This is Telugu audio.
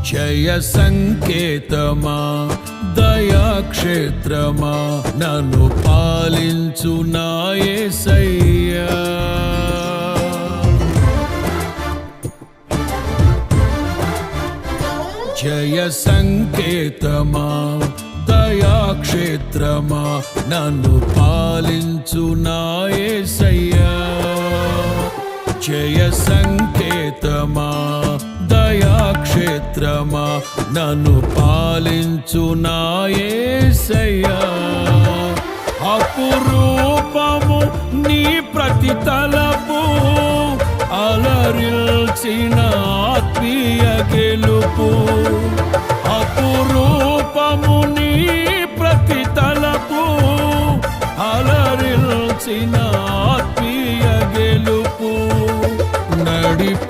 జయ సంకేతమా దయాక్షేత్రమా నన్ను పాలించు నా యేసయ్యా. జయ సంకేతమా దయాక్షేత్రమా నన్ను పాలించు నా యేసయ్యా. జయ సంకేతమా దయాక్షేత్రమా నన్ను పాలించు నా యేసయ్యా. అపురూపము నీ ప్రతి తలపు అలరిల్చిన ఆత్మీయ గెలుపు. అపురూపము నీ ప్రతి తలపు అలరిల్చిన ఆత్మీయ గెలుపు. నడి